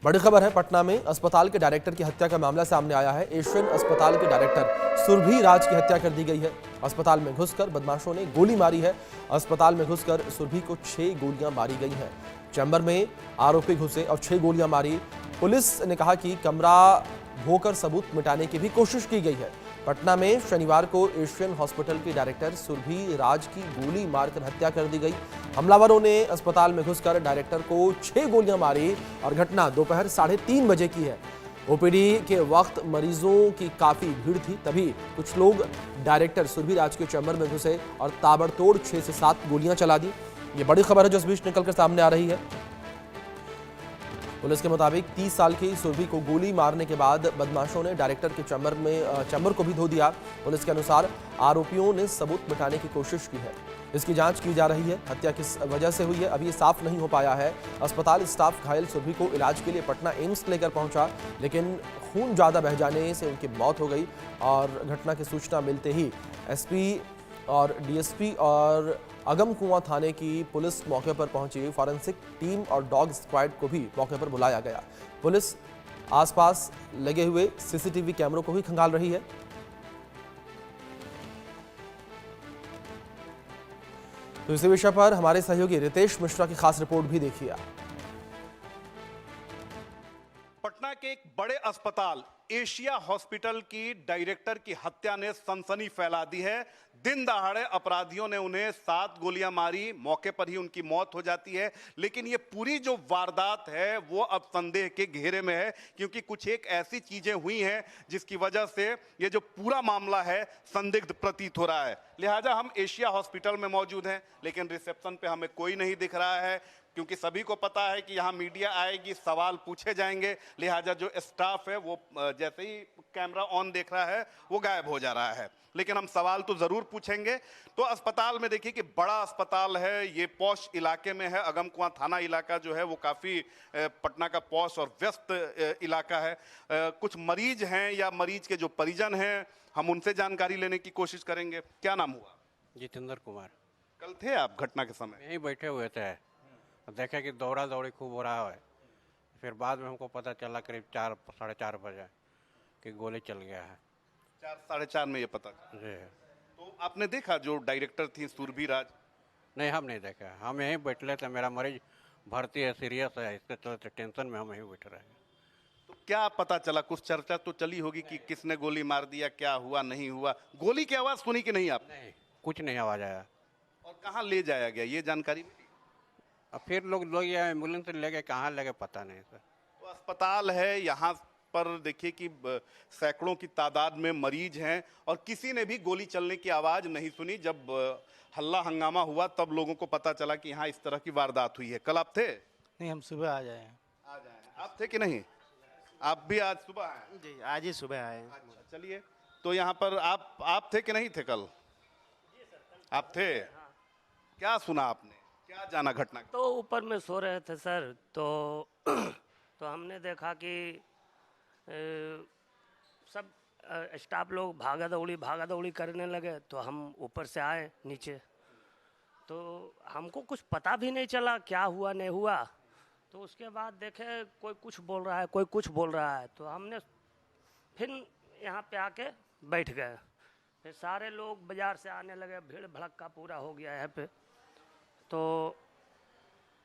बड़ी खबर है, पटना में अस्पताल के डायरेक्टर की हत्या का मामला सामने आया है। एशियन अस्पताल के डायरेक्टर सुरभि राज की हत्या कर दी गई है। अस्पताल में घुसकर बदमाशों ने गोली मारी है। अस्पताल में घुसकर सुरभि को 6 गोलियां मारी गई हैं। चैम्बर में आरोपी घुसे और 6 गोलियां मारी। पुलिस ने कहा कि कमरा भोंकर सबूत मिटाने की भी कोशिश की गई है। पटना में शनिवार को एशियन हॉस्पिटल के डायरेक्टर सुरभि राज की गोली मारकर हत्या कर दी गई। हमलावरों ने अस्पताल में घुसकर डायरेक्टर को 6 गोलियां मारी और घटना दोपहर 3:30 बजे की है। ओपीडी के वक्त मरीजों की काफी भीड़ थी, तभी कुछ लोग डायरेक्टर सुरभि राज के चैम्बर में घुसे और ताबड़तोड़ 6 से 7 गोलियां चला दी। ये बड़ी खबर है जो इस बीच निकलकर सामने आ रही है। पुलिस के मुताबिक 30 साल की सुरभि को गोली मारने के बाद बदमाशों ने डायरेक्टर के चैम्बर को भी धो दिया। पुलिस के अनुसार आरोपियों ने सबूत मिटाने की कोशिश की है। इसकी जांच की जा रही है। हत्या किस वजह से हुई है अभी ये साफ नहीं हो पाया है। अस्पताल स्टाफ घायल सुरभि को इलाज के लिए पटना एम्स लेकर पहुंचा, लेकिन खून ज्यादा बह जाने से उनकी मौत हो गई और घटना की सूचना मिलते ही एसपी और डीएसपी और अगमकुआं थाने की पुलिस मौके पर पहुंची। फॉरेंसिक टीम और डॉग स्क्वाड को भी मौके पर बुलाया गया। पुलिस आसपास लगे हुए सीसीटीवी कैमरों को भी खंगाल रही है। तो इसी विषय पर हमारे सहयोगी रितेश मिश्रा की खास रिपोर्ट भी देखिए आप। पटना के एक बड़े अस्पताल एशिया हॉस्पिटल की डायरेक्टर की हत्या ने सनसनी फैला दी है। दिन दहाड़े अपराधियों ने उन्हें 7 गोलियां मारी, मौके पर ही उनकी मौत हो जाती है। लेकिन ये पूरी जो वारदात है वो अब संदेह के घेरे में है, क्योंकि कुछ एक ऐसी चीजें हुई हैं जिसकी वजह से ये जो पूरा मामला है संदिग्ध प्रतीत हो रहा है। लिहाजा हम एशिया हॉस्पिटल में मौजूद हैं, लेकिन रिसेप्शन पे हमें कोई नहीं दिख रहा है, क्योंकि सभी को पता है कि यहाँ मीडिया आएगी, सवाल पूछे जाएंगे। लिहाजा जो स्टाफ है वो जैसे ही कैमरा ऑन देख रहा है वो गायब हो जा रहा है। लेकिन हम सवाल तो जरूर पूछेंगे। तो अस्पताल में देखिए कि बड़ा अस्पताल है, ये पॉश इलाके में है। अगमकुआं थाना इलाका जो है वो काफी पटना का पॉश और व्यस्त इलाका है। कुछ मरीज हैं या मरीज के जो परिजन हैं, हम उनसे जानकारी लेने की कोशिश करेंगे। क्या नाम हुआ? जितेंद्र कुमार। कल थे आप घटना के समय? यहीं बैठे हुए थे, देखे कि दौड़ा दौड़ी खूब हो रहा है। फिर बाद में हमको पता चला करीब 4 साढ़े 4 बजे कि गोली चल गया है। 4 साढ़े 4 में ये पता चला? जी। तो आपने देखा जो डायरेक्टर थी सुरभि राज? नहीं, हम नहीं देखा, हम यहीं बैठे थे। मेरा मरीज भर्ती है, सीरियस है, इसके चलते टेंशन में हम यहीं बैठे रहे। तो क्या पता चला? कुछ चर्चा तो चली होगी कि किसने गोली मार दिया, क्या हुआ नहीं हुआ। गोली की आवाज सुनी कि नहीं आपने? नहीं, कुछ नहीं आवाज आया। और कहाँ ले जाया गया ये जानकारी मिली? और फिर लोग एम्बुलेंस से ले गए, कहाँ ले गए पता नहीं सर। तो अस्पताल है, यहाँ पर देखिए कि सैकड़ों की तादाद में मरीज हैं और किसी ने भी गोली चलने की आवाज नहीं सुनी। जब हल्ला हंगामा हुआ तब लोगों को पता चला कि यहाँ इस तरह की वारदात हुई है। कल आप थे? नहीं, हम सुबह आ जाए हैं। आ जाए। आप थे कि नहीं? आप भी आज सुबह आए? जी, आज ही सुबह आए हैं। अच्छा, चलिए। तो यहाँ पर आप थे कि नहीं थे कल? आप थे? क्या सुना आपने, क्या जाना घटना? तो ऊपर में सो रहे थे सर, तो हमने देखा कि सब स्टाफ लोग भागा दौड़ी करने लगे। तो हम ऊपर से आए नीचे, तो हमको कुछ पता भी नहीं चला क्या हुआ नहीं हुआ। तो उसके बाद देखे कोई कुछ बोल रहा है, कोई कुछ बोल रहा है। तो हमने फिर यहाँ पे आके बैठ गए। फिर सारे लोग बाजार से आने लगे, भीड़ भड़क्का पूरा हो गया यहाँ पे। तो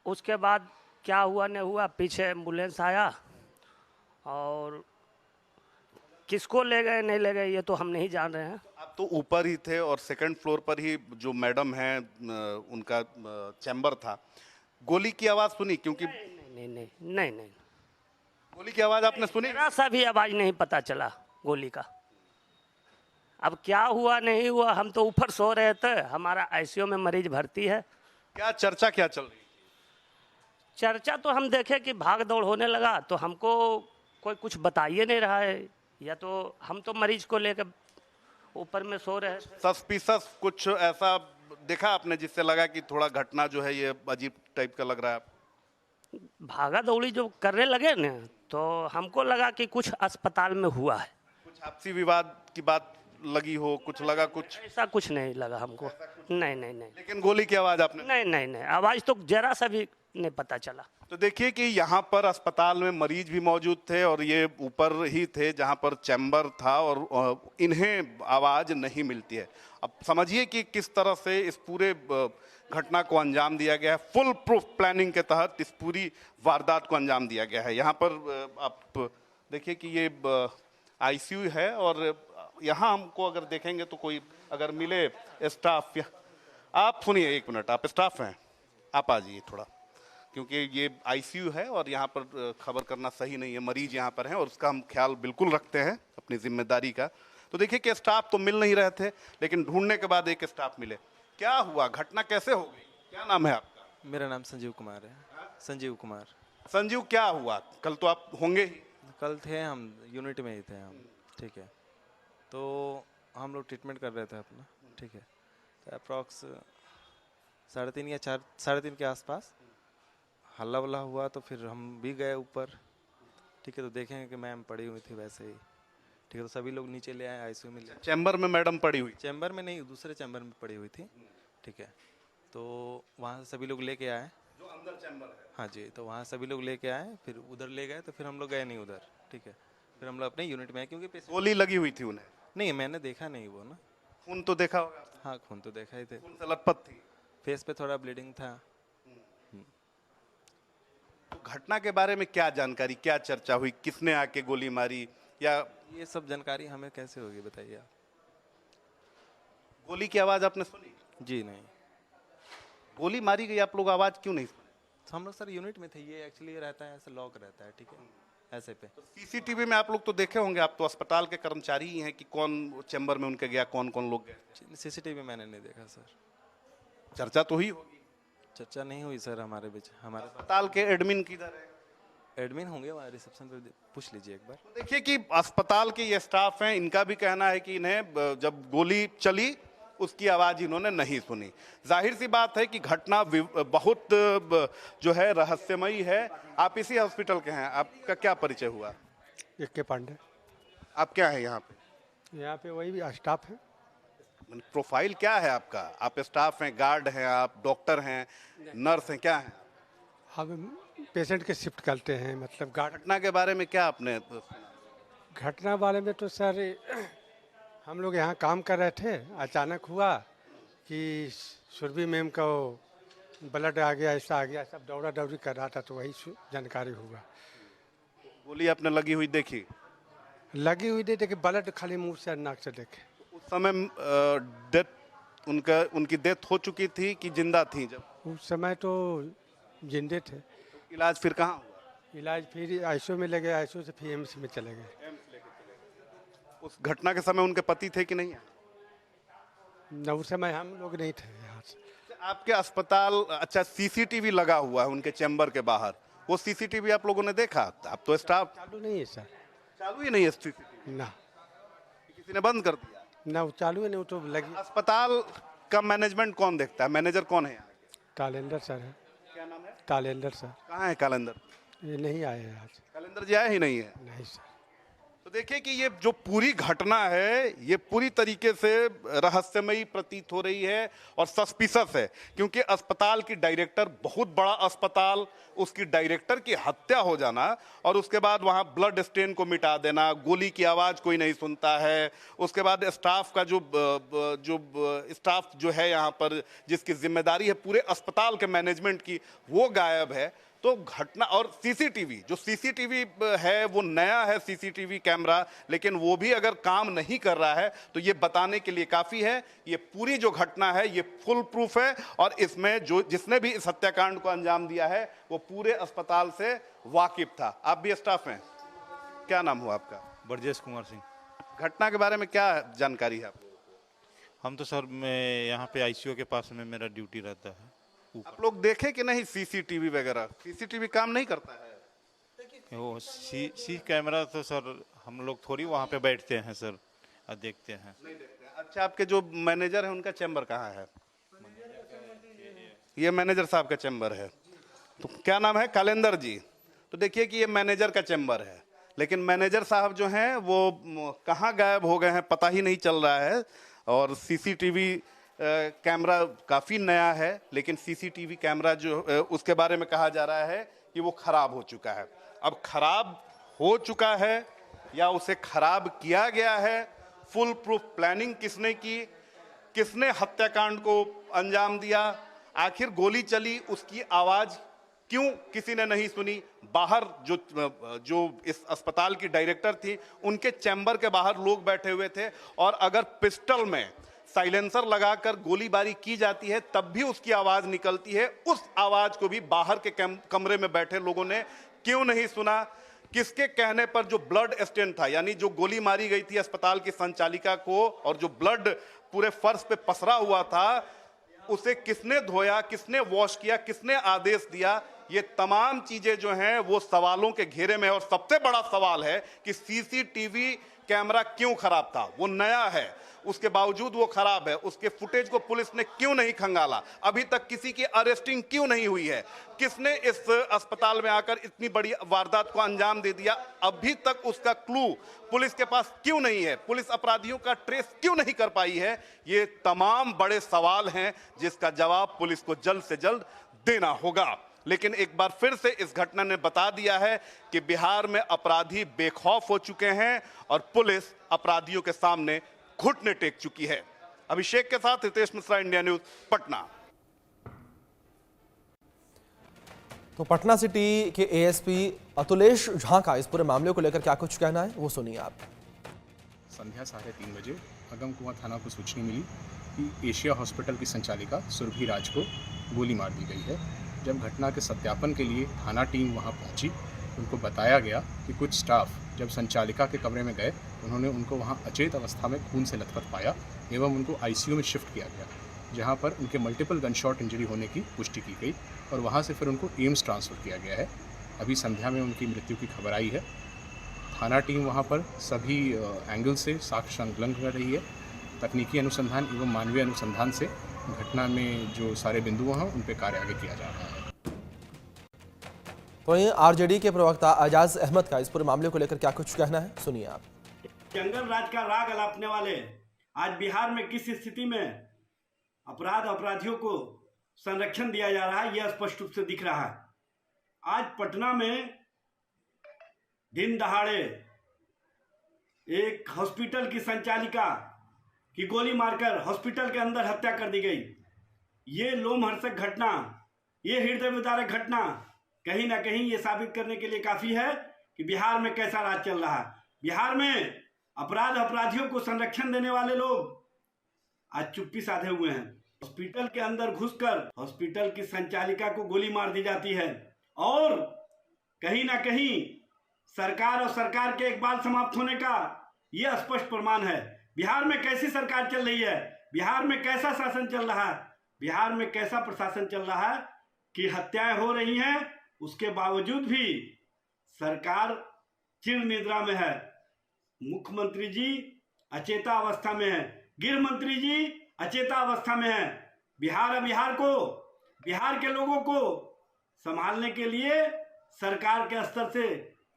उसके बाद क्या हुआ नहीं हुआ, पीछे एम्बुलेंस आया और किसको ले गए नहीं ले गए ये तो हम नहीं जान रहे हैं। आप तो ऊपर ही थे और सेकंड फ्लोर पर ही जो मैडम हैं उनका चैम्बर था। गोली की आवाज सुनी? क्योंकि नहीं गोली की आवाज आपने सुनी? जरा सा भी आवाज नहीं पता चला गोली का। अब क्या हुआ नहीं हुआ, हम तो ऊपर सो रहे थे, हमारा आईसीयू में मरीज भर्ती है। क्या चर्चा क्या चल रही? चर्चा तो हम देखे कि भाग दौड़ होने लगा, तो हमको कोई कुछ बताइए नहीं रहा है, या तो हम तो मरीज को लेकर ऊपर में सो रहे थे। सस्पिशस कुछ ऐसा देखा आपने जिससे लगा कि थोड़ा घटना जो है ये अजीब टाइप का लग रहा है? भागा दौड़ी जो करने लगे ना, तो हमको लगा कि कुछ अस्पताल में हुआ है। कुछ आपसी विवाद की बात लगी हो, कुछ लगा? कुछ ऐसा कुछ नहीं लगा हमको। नहीं। लेकिन गोली की आवाज आपने? नहीं, आवाज तो जरा सा भी नहीं पता चला। तो देखिए कि यहाँ पर अस्पताल में मरीज भी मौजूद थे और ये ऊपर ही थे जहाँ पर चैम्बर था और इन्हें आवाज नहीं मिलती है। अब समझिए कि किस तरह से इस पूरे घटना को अंजाम दिया गया है। फुल प्रूफ प्लानिंग के तहत इस पूरी वारदात को अंजाम दिया गया है। यहाँ पर आप देखिए कि ये आईसीयू है और यहाँ हमको अगर देखेंगे तो कोई अगर मिले स्टाफ, आप सुनिए एक मिनट, आप स्टाफ हैं, आप आ जाइए थोड़ा, क्योंकि ये आईसीयू है और यहाँ पर खबर करना सही नहीं है। मरीज यहाँ पर हैं और उसका हम ख्याल बिल्कुल रखते हैं अपनी जिम्मेदारी का। तो देखिए कि स्टाफ तो मिल नहीं रहे थे, लेकिन ढूंढने के बाद एक स्टाफ मिले। क्या हुआ, घटना कैसे हो गई, क्या नाम है आपका? मेरा नाम संजीव कुमार है। संजीव कुमार। संजीव, क्या हुआ? कल तो आप होंगे ही। कल थे हम, यूनिट में ही थे हम, ठीक है। तो हम लोग ट्रीटमेंट कर रहे थे अपना, ठीक है। तो अप्रॉक्स 3:30 या 3:30 के आसपास हल्ला वल्ला हुआ, तो फिर हम भी गए ऊपर, ठीक है। तो देखेंगे कि मैम पड़ी हुई थी वैसे ही, ठीक है। तो सभी लोग नीचे ले आए, आईसीयू में ले। चैम्बर में मैडम पड़ी हुई? चैम्बर में नहीं, दूसरे चैम्बर में पड़ी हुई थी, ठीक है। तो वहाँ से सभी लोग लेके आए, जो अंदर चैम्बर है। हाँ जी। तो वहाँ सभी लोग लेके आए, फिर उधर ले गए, तो फिर हम लोग गए नहीं उधर, ठीक है। फिर हम लोग अपने यूनिट में आए, क्योंकि गोली लगी हुई थी उन्हें? नहीं, मैंने देखा नहीं वो ना। खून तो देखा होगा? हाँ, खून तो देखा ही थे। खून से लथपथ थी? फेस पे थोड़ा ब्लीडिंग था। तो घटना के बारे में क्या जानकारी, क्या चर्चा हुई, किसने आके गोली मारी, या ये सब जानकारी हमें कैसे होगी बताइए आप? गोली की आवाज आपने सुनी? जी नहीं। गोली मारी गई, आप लोग आवाज क्यों नहीं सुने? तो हम लोग सर यूनिट में थे, ये एक्चुअली रहता है ऐसे लॉक रहता है, ठीक है, ऐसे पे। सीसीटीवी में आप लोग तो देखे होंगे, आप तो अस्पताल के कर्मचारी ही हैं, कि कौन चैम्बर में उनके गया, कौन कौन लोग गए। सीसीटीवी मैंने नहीं देखा सर। चर्चा तो ही होगी। चर्चा नहीं हुई सर हमारे बीच। हमारे अस्पताल के एडमिन किधर है? एडमिन होंगे वहाँ रिसेप्शन पे, पूछ लीजिए एक बार। तो देखिए कि अस्पताल के ये स्टाफ हैं, इनका भी कहना है कि इन्हें जब गोली चली उसकी आवाज इन्होंने नहीं सुनी। जाहिर सी बात है कि घटना बहुत जो है रहस्यमयी है। आप इसी हॉस्पिटल के हैं, आपका क्या परिचय हुआ? के पांडे। आप क्या है यहाँ पे? यहाँ पे वही भी स्टाफ है। प्रोफाइल क्या है आपका? आप स्टाफ हैं, गार्ड हैं, आप डॉक्टर हैं, नर्स हैं, क्या हैं? हम पेशेंट के शिफ्ट करते हैं, मतलब गार्ड। घटना के बारे में क्या आपने? घटना बारे में तो सर हम लोग यहाँ काम कर रहे थे, अचानक हुआ कि सुरभि मैम का ब्लड आ गया, ऐसा आ गया, सब दौड़ा दौड़ी कर रहा था, तो वही जानकारी हुआ। गोली आपने लगी हुई देखी? लगी हुई देखे, ब्लड खाली मुंह से नाक से देखे। उस समय डेथ उनकी डेथ हो चुकी थी कि जिंदा थी जब? उस समय तो जिंदे थे। इलाज फिर कहाँ हुआ? इलाज फिर आईसीयू में लगे, आईसीयू से फिर एम्स में चले गए। उस घटना के समय उनके पति थे कि नहीं? न, उस समय हम लोग नहीं थे यहाँ से। आपके अस्पताल, अच्छा, सीसीटीवी लगा हुआ है उनके चैम्बर के बाहर, वो सीसीटीवी आप लोगों ने देखा? आप तो स्टाफ। चालू नहीं है सर। चालू ही नहीं है सीसीटीवी? ना, किसी ने बंद कर दिया? ना वो चालू है, नहीं वो तो लगी। अस्पताल का मैनेजमेंट कौन देखता है? मैनेजर कौन है यहाँ? तालेंदर सर है। क्या नाम है? तालेंदर सर। कहाँ है कैलेंडर? ये नहीं आए हैं आज। कैलेंडर जी आया ही नहीं है? नहीं सर। तो देखिए कि ये जो पूरी घटना है, ये पूरी तरीके से रहस्यमयी प्रतीत हो रही है और सस्पिशस है, क्योंकि अस्पताल की डायरेक्टर, बहुत बड़ा अस्पताल, उसकी डायरेक्टर की हत्या हो जाना और उसके बाद वहाँ ब्लड स्टेन को मिटा देना, गोली की आवाज़ कोई नहीं सुनता है, उसके बाद स्टाफ का जो स्टाफ जो है यहाँ पर, जिसकी जिम्मेदारी है पूरे अस्पताल के मैनेजमेंट की, वो गायब है। तो घटना, और सीसीटीवी, जो सीसीटीवी है वो नया है सीसीटीवी कैमरा, लेकिन वो भी अगर काम नहीं कर रहा है तो ये बताने के लिए काफ़ी है। ये पूरी जो घटना है ये फुल प्रूफ है और इसमें जिसने भी इस हत्याकांड को अंजाम दिया है वो पूरे अस्पताल से वाकिफ था। आप भी स्टाफ हैं, क्या नाम हुआ आपका? ब्रजेश कुमार सिंह। घटना के बारे में क्या जानकारी है आपको? हम तो सर, मैं यहाँ पे आईसीयू के पास में मेरा ड्यूटी रहता है। आप लोग देखे कि नहीं सीसीटीवी वगैरह? सीसीटीवी काम नहीं करता है? वो सी कैमरा तो सर हम लोग थोड़ी वहाँ पे बैठते हैं सर और देखते हैं। नहीं देखते हैं। अच्छा, आपके जो मैनेजर है उनका चैम्बर कहाँ है? ये मैनेजर साहब का चैम्बर है। तो क्या नाम है? कैलेंडर जी। तो देखिए कि ये मैनेजर का चैम्बर है, लेकिन मैनेजर साहब जो हैं वो कहाँ गायब हो गए हैं पता ही नहीं चल रहा है। और सीसीटीवी कैमरा काफ़ी नया है, लेकिन सीसीटीवी कैमरा जो उसके बारे में कहा जा रहा है कि वो खराब हो चुका है। अब खराब हो चुका है या उसे खराब किया गया है, फुल प्रूफ प्लानिंग किसने की, किसने हत्याकांड को अंजाम दिया, आखिर गोली चली उसकी आवाज क्यों किसी ने नहीं सुनी, बाहर जो इस अस्पताल की डायरेक्टर थी उनके चैम्बर के बाहर लोग बैठे हुए थे, और अगर पिस्टल में साइलेंसर लगाकर गोलीबारी की जाती है तब भी उसकी आवाज निकलती है, उस आवाज को भी बाहर के कमरे में बैठे लोगों ने क्यों नहीं सुना। किसके कहने पर जो ब्लड स्टेन था, यानी जो गोली मारी गई थी अस्पताल की संचालिका को और जो ब्लड पूरे फर्श पे पसरा हुआ था, उसे किसने धोया, किसने वॉश किया, किसने आदेश दिया, ये तमाम चीजें जो हैं वो सवालों के घेरे में है। और सबसे बड़ा सवाल है कि सीसीटीवी कैमरा क्यों खराब था, वो नया है, उसके बावजूद वो खराब है, उसके फुटेज को पुलिस ने क्यों नहीं खंगाला, अभी तक किसी की अरेस्टिंग क्यों नहीं हुई है, किसने इस अस्पताल में आकर इतनी बड़ी वारदात को अंजाम दे दिया, अभी तक उसका क्लू पुलिस के पास क्यों नहीं है, पुलिस अपराधियों का ट्रेस क्यों नहीं कर पाई है। ये तमाम बड़े सवाल हैं जिसका जवाब पुलिस को जल्द से जल्द देना होगा। लेकिन एक बार फिर से इस घटना ने बता दिया है कि बिहार में अपराधी बेखौफ हो चुके हैं और पुलिस अपराधियों के सामने घुटने टेक चुकी है। अभिषेक के साथ हितेश मिश्रा, इंडिया न्यूज, पटना। तो पटना सिटी के एएसपी अतुलेश झा का इस पूरे मामले को लेकर क्या कुछ कहना है वो सुनिए आप। संध्या 3:30 बजे अगम कुआं थाना को सूचना मिली कि एशिया हॉस्पिटल की संचालिका सुरभि राज को गोली मार दी गई है। जब घटना के सत्यापन के लिए थाना टीम वहां पहुंची, उनको बताया गया कि कुछ स्टाफ जब संचालिका के कमरे में गए, उन्होंने उनको वहां अचेत अवस्था में खून से लथपथ पाया एवं उनको आईसीयू में शिफ्ट किया गया, जहां पर उनके मल्टीपल गनशॉट इंजरी होने की पुष्टि की गई और वहां से फिर उनको एम्स ट्रांसफ़र किया गया है। अभी संध्या में उनकी मृत्यु की खबर आई है। थाना टीम वहां पर सभी एंगल से साक्ष्य संकलन कर रही है। तकनीकी अनुसंधान एवं मानवीय अनुसंधान से घटना में जो सारे बिंदु हैं उन पर कार्य आगे किया जा रहा है। तो वहीं आरजेडी के प्रवक्ता एजाज अहमद का इस पूरे मामले को लेकर क्या कुछ कहना है सुनिए आप। जंगल राज का राग अलापने वाले आज बिहार में किस स्थिति में अपराधियों को संरक्षण दिया जा रहा है, यह स्पष्ट रूप से दिख रहा है। आज पटना में दिन दहाड़े एक हॉस्पिटल की संचालिका की गोली मारकर हॉस्पिटल के अंदर हत्या कर दी गई। ये लोमहर्षक घटना, ये हृदय विदारक घटना कहीं ना कहीं ये साबित करने के लिए काफी है कि बिहार में कैसा राज चल रहा है। बिहार में अपराधियों को संरक्षण देने वाले लोग आज चुप्पी साधे हुए हैं। हॉस्पिटल के अंदर घुसकर हॉस्पिटल की संचालिका को गोली मार दी जाती है और कहीं ना कहीं सरकार और सरकार के एक बार समाप्त होने का यह स्पष्ट प्रमाण है। बिहार में कैसी सरकार चल रही है, बिहार में कैसा शासन चल रहा है, बिहार में कैसा प्रशासन चल रहा है कि हत्याएं हो रही हैं, उसके बावजूद भी सरकार चिर निद्रा में है। मुख्यमंत्री जी अचेता अवस्था में है, गृह मंत्री जी अचेता अवस्था में है। बिहार के लोगों को संभालने के लिए सरकार के स्तर से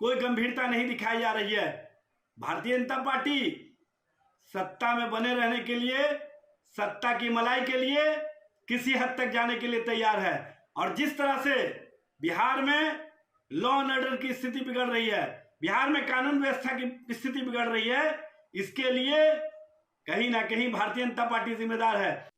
कोई गंभीरता नहीं दिखाई जा रही है। भारतीय जनता पार्टी सत्ता में बने रहने के लिए, सत्ता की मलाई के लिए किसी हद तक जाने के लिए तैयार है। और जिस तरह से बिहार में लॉ एंड ऑर्डर की स्थिति बिगड़ रही है, बिहार में कानून व्यवस्था की स्थिति बिगड़ रही है, इसके लिए कहीं ना कहीं भारतीय जनता पार्टी जिम्मेदार है।